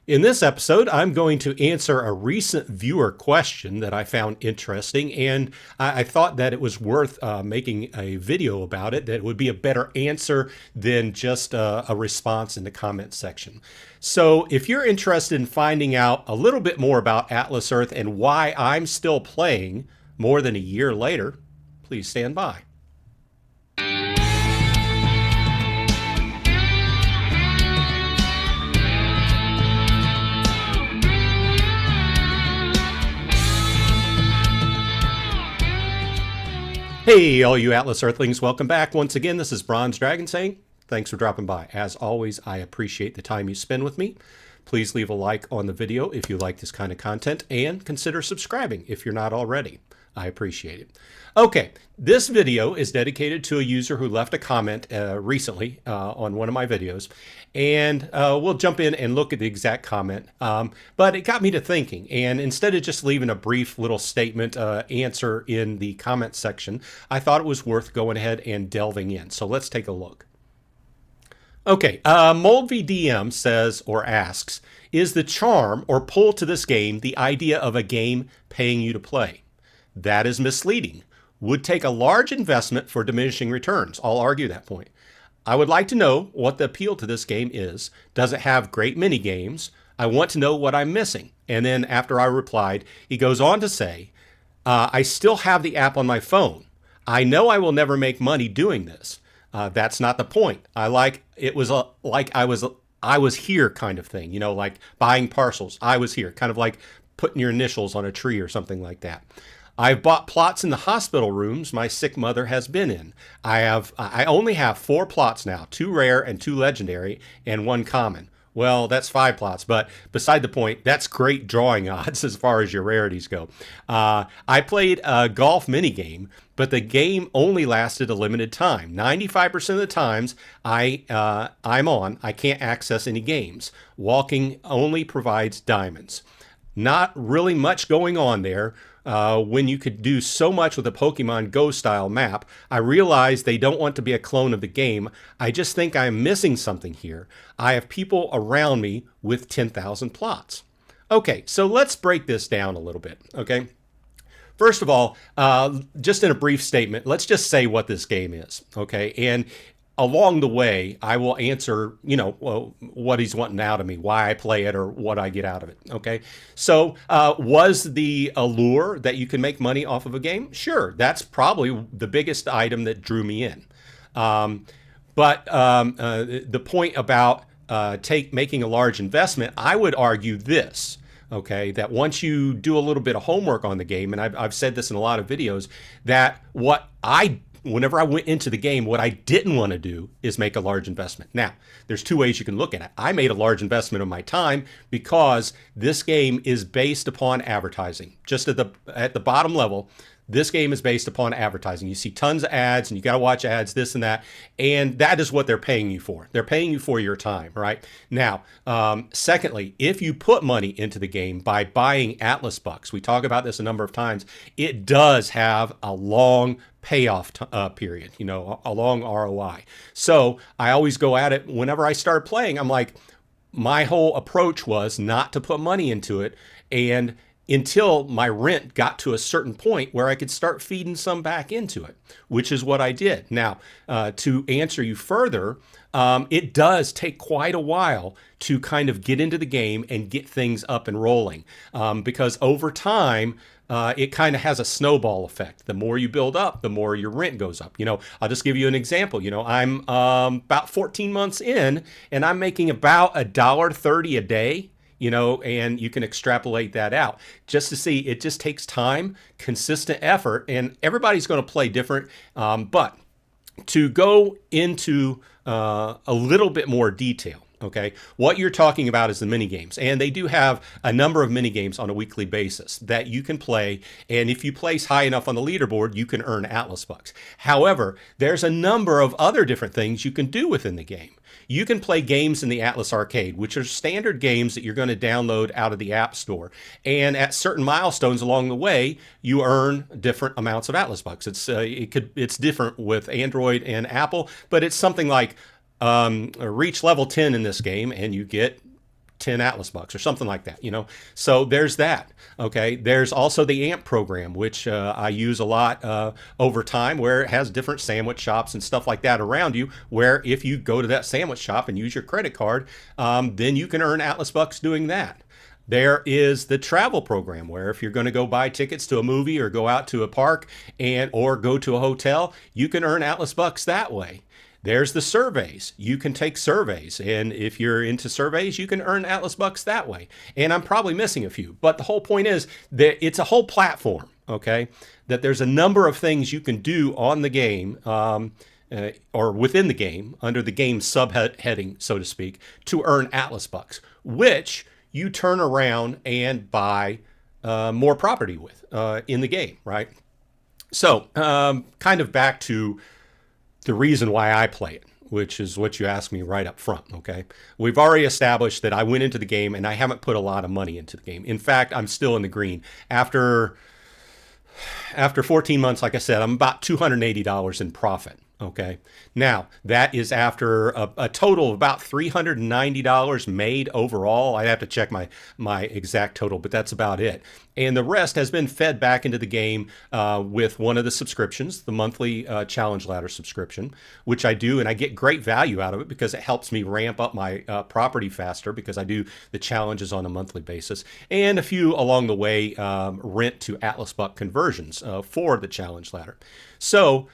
In this episode, I'm going to answer a recent viewer question that I found interesting, and I thought that it was worth making a video about it, that it would be a better answer than just a response in the comment section. So if you're interested in finding out a little bit more about Atlas Earth and why I'm still playing more than a year later, please stand by. Hey, all you Atlas Earthlings, welcome back. Once again, this is Bronze Dragon saying thanks for dropping by. As always, I appreciate the time you spend with me. Please leave a like on the video if you like this kind of content, and consider subscribing if you're not already. I appreciate it. Okay, this video is dedicated to a user who left a comment recently on one of my videos, and we'll jump in and look at the exact comment. But it got me to thinking, and instead of just leaving a brief little statement answer in the comment section, I thought it was worth going ahead and delving in. So let's take a look. Okay, MoldVDM says or asks, is the charm or pull to this game the idea of a game paying you to play? That is misleading. Would take a large investment for diminishing returns. I'll argue that point. I would like to know what the appeal to this game is. Does it have great mini games? I want to know what I'm missing. And then after I replied, he goes on to say, I still have the app on my phone. I know I will never make money doing this. That's not the point. It was like I was here kind of thing, you know, like buying parcels. I was here, kind of like putting your initials on a tree or something like that. I've bought plots in the hospital rooms my sick mother has been in. I only have 4 plots now, 2 rare and 2 legendary and 1 common. Well, that's 5 plots, but beside the point, that's great drawing odds as far as your rarities go. I played a golf minigame, but the game only lasted a limited time. 95% of the times I'm on, I can't access any games. Walking only provides diamonds. Not really much going on there. When you could do so much with a Pokemon Go style map. I realize they don't want to be a clone of the game. I just think I'm missing something here. I have people around me with 10,000 plots. Okay, so let's break this down a little bit, okay? First of all, just in a brief statement, let's just say what this game is, okay? And along the way, I will answer, what he's wanting out of me, why I play it or what I get out of it, okay? So was the allure that you can make money off of a game? Sure, that's probably the biggest item that drew me in. But the point about making a large investment, I would argue this, okay, that once you do a little bit of homework on the game, and I've said this in a lot of videos, that whenever I went into the game, what I didn't want to do is make a large investment. Now, there's 2 ways you can look at it. I made a large investment of my time because this game is based upon advertising. Just at the bottom level, this game is based upon advertising. You see tons of ads and you got to watch ads, this and that is what they're paying you for. They're paying you for your time, right? Now, secondly, if you put money into the game by buying Atlas bucks, we talk about this a number of times, it does have a long payoff period, a long ROI. So I always go at it whenever I start playing. I'm like, my whole approach was not to put money into it, and until my rent got to a certain point where I could start feeding some back into it, which is what I did. Now, to answer you further, it does take quite a while to kind of get into the game and get things up and rolling, because over time, it kind of has a snowball effect. The more you build up, the more your rent goes up. I'll just give you an example. I'm about 14 months in, and I'm making about $1.30 a day. And you can extrapolate that out just to see. It just takes time, consistent effort, and everybody's going to play different. But to go into a little bit more detail, okay, what you're talking about is the mini games, and they do have a number of mini games on a weekly basis that you can play, and if you place high enough on the leaderboard, you can earn Atlas bucks. However, there's a number of other different things you can do within the game. You can play games in the Atlas Arcade, which are standard games that you're going to download out of the App Store. And at certain milestones along the way, you earn different amounts of Atlas bucks. It's different with Android and Apple, but it's something like reach level 10 in this game, and you get 10 Atlas bucks or something like that, So there's that. Okay. There's also the AMP program, which I use a lot over time, where it has different sandwich shops and stuff like that around you, where if you go to that sandwich shop and use your credit card, then you can earn Atlas bucks doing that. There is the travel program, where if you're going to go buy tickets to a movie or go out to a park or go to a hotel, you can earn Atlas bucks that way. There's the surveys. You can take surveys, and if you're into surveys, you can earn Atlas bucks that way. And I'm probably missing a few, but the whole point is that it's a whole platform, okay? That there's a number of things you can do on the game, or within the game, under the game subheading, so to speak, to earn Atlas bucks, which you turn around and buy more property with in the game, right? So kind of back to the reason why I play it, which is what you asked me right up front, okay? We've already established that I went into the game and I haven't put a lot of money into the game. In fact, I'm still in the green. After 14 months, like I said, I'm about $280 in profit. Okay. Now, that is after a total of about $390 made overall. I have to check my exact total, but that's about it. And the rest has been fed back into the game with one of the subscriptions, the monthly Challenge Ladder subscription, which I do, and I get great value out of it because it helps me ramp up my property faster, because I do the challenges on a monthly basis, and a few along the way rent to Atlas buck conversions for the Challenge Ladder. So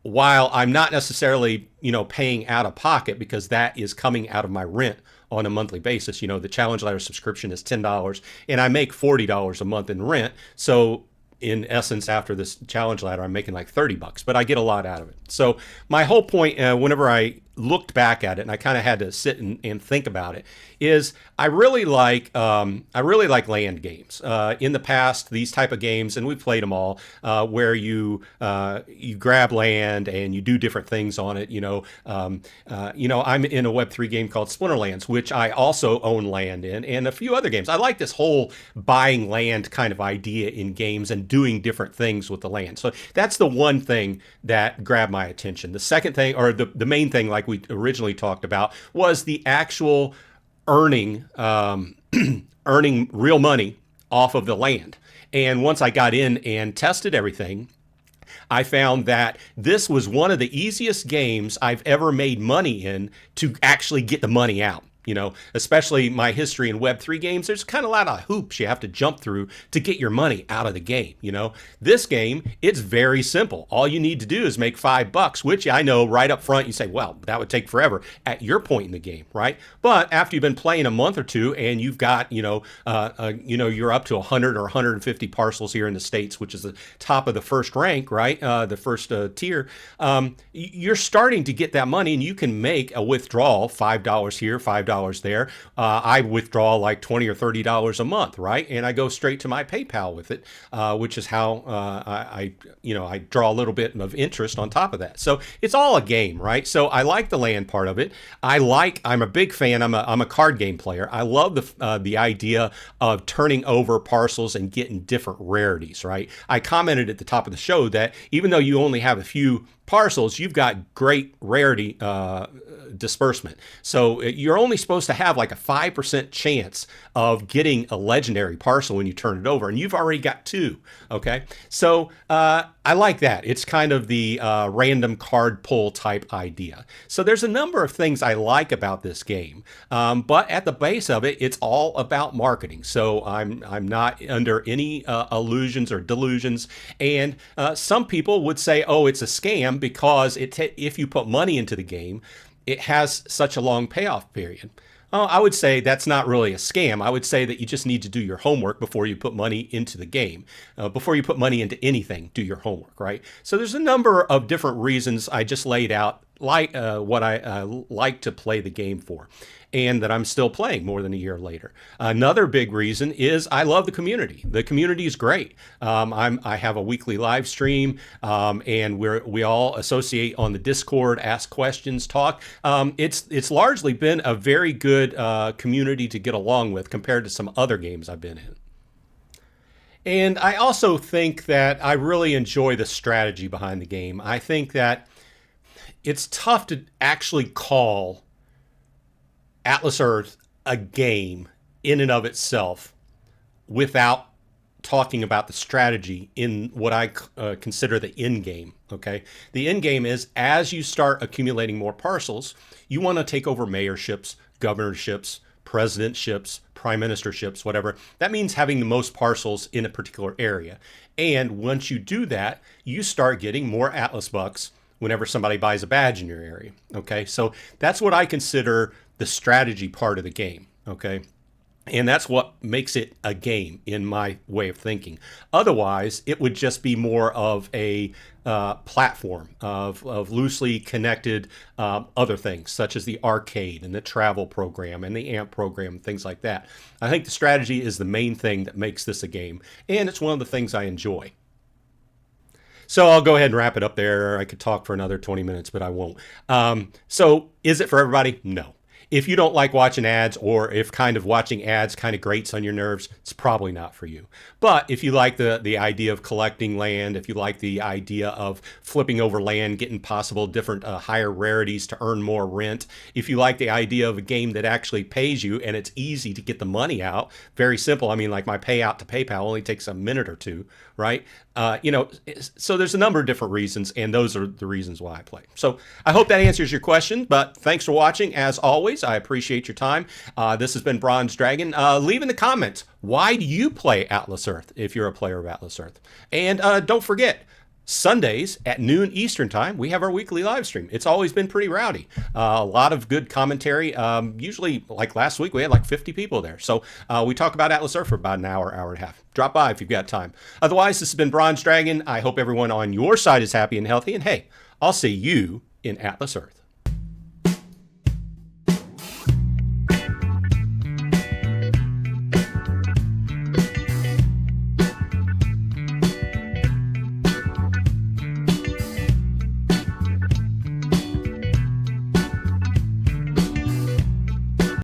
while I'm not necessarily, paying out of pocket, because that is coming out of my rent on a monthly basis, the Challenge Ladder subscription is $10 and I make $40 a month in rent. So in essence, after this Challenge Ladder, I'm making like 30 bucks, but I get a lot out of it. So my whole point, whenever I looked back at it, and I kind of had to sit and think about it, is I really like land games. In the past, these type of games, and we've played them all, where you grab land and you do different things on it. I'm in a Web3 game called Splinterlands, which I also own land in, and a few other games. I like this whole buying land kind of idea in games and doing different things with the land. So that's the one thing that grabbed my attention. The second thing, or the main thing, like we originally talked about, was the actual earning real money off of the land. And once I got in and tested everything, I found that this was one of the easiest games I've ever made money in to actually get the money out. Especially my history in Web3 games, there's kind of a lot of hoops you have to jump through to get your money out of the game. This game, it's very simple. All you need to do is make $5, which I know right up front, you say, well, that would take forever at your point in the game, right? But after you've been playing a month or two and you've got, you're up to 100 or 150 parcels here in the States, which is the top of the first rank, right? The first tier, you're starting to get that money, and you can make a withdrawal, $5 here, $5 there. I withdraw like $20 or $30 a month, right? And I go straight to my PayPal with it, which is how I draw a little bit of interest on top of that. So it's all a game, right? So I like the land part of it. I'm a big fan. I'm a card game player. I love the idea of turning over parcels and getting different rarities, right? I commented at the top of the show that even though you only have a few parcels, you've got great rarity disbursement. So you're only supposed to have like a 5% chance of getting a legendary parcel when you turn it over, and you've already got two. Okay. So I like that. It's kind of the random card pull type idea. So there's a number of things I like about this game. But at the base of it, it's all about marketing. So I'm not under any illusions or delusions. And some people would say, oh, it's a scam because if you put money into the game, it has such a long payoff period. I would say that's not really a scam. I would say that you just need to do your homework before you put money into the game. Before you put money into anything, do your homework, right? So there's a number of different reasons I just laid out, like what I like to play the game for, and that I'm still playing more than a year later. Another big reason is I love the community. The community is great. I have a weekly live stream, and we all associate on the Discord, ask questions, talk. It's largely been a very good community to get along with compared to some other games I've been in. And I also think that I really enjoy the strategy behind the game. I think that it's tough to actually call Atlas Earth a game in and of itself without talking about the strategy in what I consider the end game. Okay. The end game is as you start accumulating more parcels, you want to take over mayorships, governorships, presidentships, prime ministerships, whatever. That means having the most parcels in a particular area. And once you do that, you start getting more Atlas bucks whenever somebody buys a badge in your area. Okay. So that's what I consider the strategy part of the game. Okay. And that's what makes it a game in my way of thinking. Otherwise, it would just be more of a platform of loosely connected other things, such as the arcade and the travel program and the AMP program, things like that. I think the strategy is the main thing that makes this a game, and it's one of the things I enjoy. So I'll go ahead and wrap it up there. I could talk for another 20 minutes, but I won't. So is it for everybody? No. If you don't like watching ads, or if kind of watching ads kind of grates on your nerves, it's probably not for you. But if you like the idea of collecting land, if you like the idea of flipping over land, getting possible different higher rarities to earn more rent, if you like the idea of a game that actually pays you and it's easy to get the money out, very simple. I mean, like my payout to PayPal only takes a minute or two, right? So there's a number of different reasons, and those are the reasons why I play. So I hope that answers your question, but thanks for watching. As always, I appreciate your time. This has been Bronze Dragon. Leave in the comments, why do you play Atlas Earth if you're a player of Atlas Earth? And don't forget, Sundays at noon Eastern time, we have our weekly live stream. It's always been pretty rowdy. A lot of good commentary. Usually, like last week, we had like 50 people there. So we talk about Atlas Earth for about an hour, hour and a half. Drop by if you've got time. Otherwise, this has been Bronze Dragon. I hope everyone on your side is happy and healthy. And hey, I'll see you in Atlas Earth.